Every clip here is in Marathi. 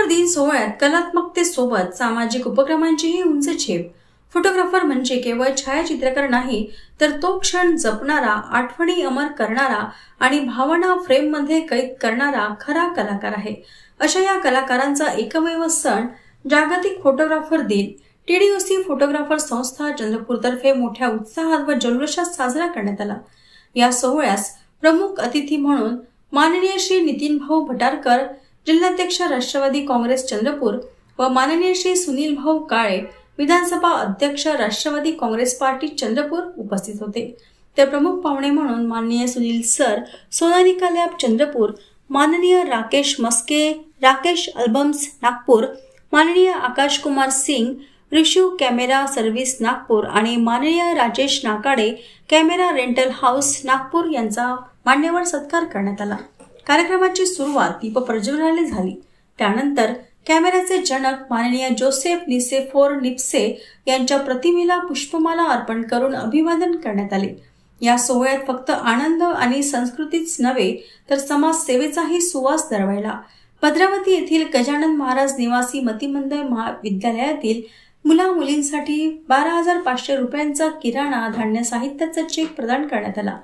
दिन सोहळ्यात कलात्मकतेसोबत सामाजिक उपक्रमांचीही उंच झेप। फोटोग्राफर म्हणजे केवळ छायाचित्रकार नाही, तर तो क्षण जपणारा, आठवणी अमर करणारा आणि भावना फ्रेममध्ये कैद करणारा खरा कलाकार आहे। अशा या कलाकारांचा एकमेव सण जागतिक फोटोग्राफर दिन TDOC फोटोग्राफर संस्था चंद्रपूरतर्फे मोठ्या उत्साहात व जल्लोषात साजरा करण्यात आला। या सोहळ्यास प्रमुख अतिथी म्हणून माननीय श्री नितीन भाऊ भटारकर, जिल्हाध्यक्ष राष्ट्रवादी काँग्रेस चंद्रपूर व माननीय श्री सुनील भाऊ काळे, विधानसभा अध्यक्ष राष्ट्रवादी काँग्रेस पार्टी चंद्रपूर उपस्थित होते। तर प्रमुख पाहुणे म्हणून माननीय सुनील सर, सोनालिका लॅब चंद्रपूर, माननीय राकेश मस्के, राकेश अल्बम्स नागपूर, माननीय आकाश कुमार सिंग, ऋषू कॅमेरा सर्व्हिस नागपूर आणि माननीय Rajesh Nakade, camera rental house Nagpur यांचा मान्यवर सत्कार करण्यात आला। कार्यक्रमाची सुरुवात दीप प्रज्वलनाने झाली। त्यानंतर कॅमेऱ्याचे जनक माननीय जोसेफ निसेफोर निप्से यांच्या प्रतिमेला पुष्पमाला अर्पण करून अभिवादन करण्यात आले। या सोहळ्यात फक्त आनंद आणि संस्कृतीच नव्हे, तर समाजसेवेचाही सुवास दरवळला। भद्रावती येथील गजानन महाराज निवासी मतिमंद महाविद्यालयातील मुला-मुलींसाठी 12,500 रुपयांचा किराणा धान्य साहित्याचा चेक प्रदान करण्यात आला।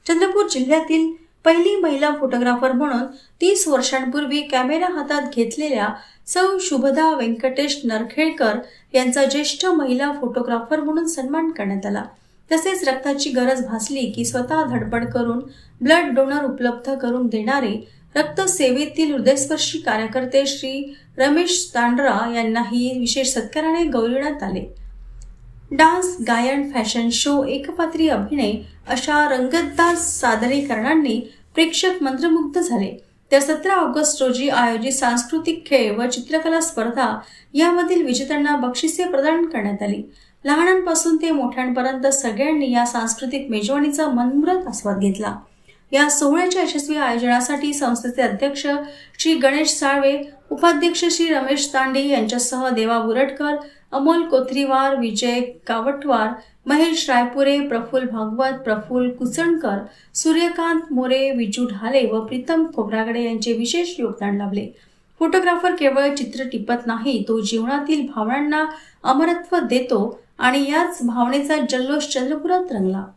चंद्रपूर जिल्ह्यातील पहिली महिला फोटोग्राफर म्हणून 30 वर्षांपूर्वी कॅमेरा हातात घेतलेल्या सौ शुभदा व्यंकटेश नरखेळकर यांचा ज्येष्ठ महिला फोटोग्राफर म्हणून सन्मान करण्यात आला। तसेच रक्ताची गरज भासली की स्वतः धडपड करून ब्लड डोनर उपलब्ध करून देणारे रक्त सेवेतील हृदयस्पर्शी कार्यकर्ते श्री रमेश तांडरा यांनाही विशेष सत्काराने गौरविण्यात आले। डान्स, गायन, फॅशन शो, एकपात्री अभिनय अशा रंगतदार सादरीकरणांनी प्रेक्षक मंत्रमुग्ध झाले। तर 17 ऑगस्ट रोजी आयोजित सांस्कृतिक खेळ व चित्रकला स्पर्धा यामधील विजेत्यांना बक्षिसे प्रदान करण्यात आली। लहानांपासून ते मोठ्यांपर्यंत सगळ्यांनी या सांस्कृतिक मेजवानीचा मनमुराद आस्वाद घेतला। या सोहळ्याच्या यशस्वी आयोजनासाठी संस्थेचे अध्यक्ष श्री गणेश साळवे, उपाध्यक्ष श्री रमेश तांडे यांच्यासह देवा बुरटकर, अमोल कोथरीवार, विजय कावटवार, महेश रायपुरे, प्रफुल्ल भागवत, प्रफुल्ल कुचणकर, सूर्यकांत मोरे, विजू ढाले व प्रीतम खोब्रागडे यांचे विशेष योगदान लाभले। फोटोग्राफर केवळ चित्र टिपत नाही, तो जीवनातील भावनांना अमरत्व देतो आणि याच भावनेचा जल्लोष चंद्रपुरात रंगला।